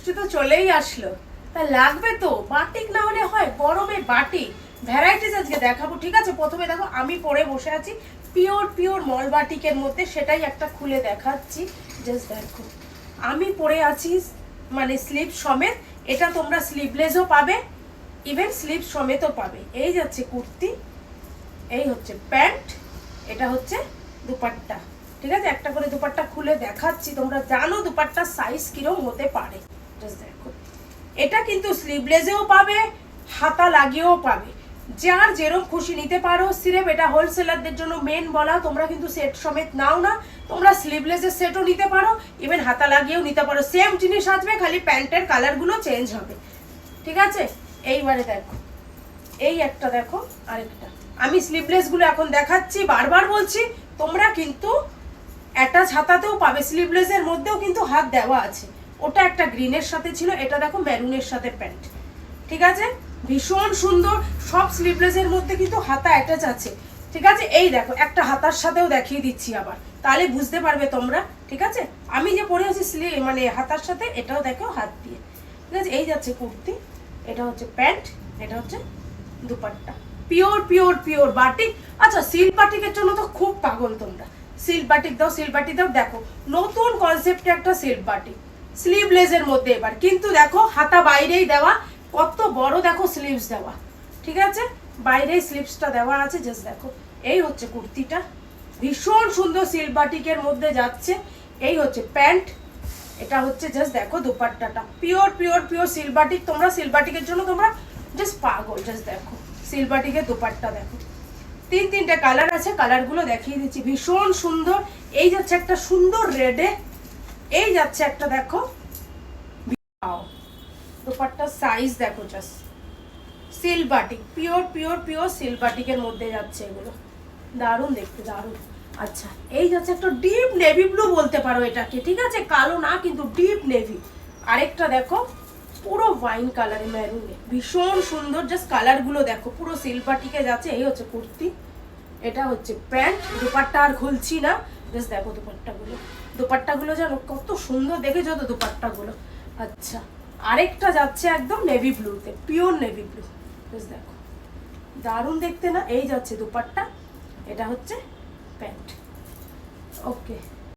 বৃষ্টি তো চলেই আসলো, তা লাগবে তো বাটিক, না হলে হয় গরমে বাটিক। ভ্যারাইটিস আজকে দেখাবো, ঠিক আছে। প্রথমে দেখো আমি পরে বসে আছি পিওর পিওর মল বাটিকের মধ্যে, সেটাই একটা খুলে দেখাচ্ছি। জাস্ট দেখো আমি পরে আছি মানে স্লিভ সমেত। এটা তোমরা স্লিভলেসও পাবে, ইভেন স্লিভ সমেতও পাবে। এই যাচ্ছে কুর্তি, এই হচ্ছে প্যান্ট, এটা হচ্ছে দুপাট্টা, ঠিক আছে। একটা করে দুপাট্টা খুলে দেখাচ্ছি, তোমরা জানো দুপাট্টার সাইজ কিরকম হতে পারে। জাস্ট দেখো, এটা কিন্তু স্লিভলেসেও পাবে, হাতা লাগিয়েও পাবে, যার যেরকম খুশি নিতে পারো। সিরেপ এটা হোলসেলারদের জন্য মেন বলা, তোমরা কিন্তু সেট সমেত নাও না, তোমরা স্লিভলেসের সেটও নিতে পারো, ইভেন হাতা লাগিয়েও নিতে পারো। সেম জিনিস আসবে, খালি প্যান্টের কালারগুলো চেঞ্জ হবে, ঠিক আছে। এইবারে দেখো, এই একটা দেখো, আরেকটা। আমি স্লিভলেসগুলো এখন দেখাচ্ছি, বারবার বলছি তোমরা কিন্তু অ্যাটাচ হাতাতেও পাবে, স্লিভলেসের মধ্যেও কিন্তু হাত দেওয়া আছে। ওটা একটা গ্রিনের সাথে ছিল, এটা দেখো মেরুনের সাথে প্যান্ট, ঠিক আছে। ভীষণ সুন্দর, সব স্লিভলেসের মধ্যে কিন্তু হাতা অ্যাটাচ আছে, ঠিক আছে। এই দেখো একটা হাতার সাথেও দেখিয়ে দিচ্ছি আবার, তাহলে বুঝতে পারবে তোমরা, ঠিক আছে। আমি যে পরে আছি মানে হাতার সাথে, এটাও দেখো হাত দিয়ে, ঠিক আছে। এই যাচ্ছে কুর্তি, এটা হচ্ছে প্যান্ট, এটা হচ্ছে dupatta, pure pure pure batik. আচ্ছা, সিল্ক বাটিকের জন্য তো খুব পাগল তোমরা, সিল্ক বাটিক দাও, সিল্ক বাটিক দাও। দেখো নতুন কনসেপ্টে একটা সিল্ক বাটিক, স্লিভলেসের মধ্যে এবার কিন্তু দেখো হাতা বাইরেই দেওয়া, কত বড় দেখো স্লিভস দেওয়া, ঠিক আছে। বাইরেই স্লিভসটা দেওয়া আছে, জাস্ট দেখো। এই হচ্ছে কুর্তিটা, ভীষণ সুন্দর সিল্ক বাটিকের মধ্যে যাচ্ছে। এই হচ্ছে প্যান্ট, এটা হচ্ছে জাস্ট দেখো দুপাট্টাটা, pure pure pure silk batik. তোমরা সিল্ক বাটিকের জন্য তোমরা জাস্ট পাগল। জাস্ট দেখো সিল্ক বাটিকের দুপাট্টা দেখো, তিনটে কালার আছে, কালারগুলো দেখিয়ে দিচ্ছি, ভীষণ সুন্দর। এই যাচ্ছে একটা সুন্দর রেডে, এই যাচ্ছে একটা দেখো দুপাট্টার সাইজ দেখো, just silk batik, pure pure pure silk বাটিকের মধ্যে যাচ্ছে এগুলো, দারুণ দেখতে, দারুণ। আচ্ছা, এই যাচ্ছে একটা ডিপ নেভি ব্লু বলতে পারো এটাকে, ঠিক আছে, কালো না কিন্তু ডিপ নেভি। আরেকটা দেখো পুরো ওয়াইন কালারে মেরুনে, ভীষণ সুন্দর। জাস্ট কালারগুলো দেখো, পুরো সিল্ক বাটিকে যাচ্ছে। এই হচ্ছে কুর্তি, এটা হচ্ছে প্যান্ট, দুপাট্টা আর খুলছি না, জাস্ট দেখো দুপাট্টাগুলো, দুপাট্টাগুলো জানো কত সুন্দর দেখেছো তো দুপাট্টাগুলো। আচ্ছা, আরেকটা যাচ্ছে একদম নেভি ব্লুতে, পিওর নেভি ব্লু, জাস্ট দেখো দারুণ দেখতে না। এই যাচ্ছে দুপাট্টা, এটা হচ্ছে প্যান্ট, ওকে।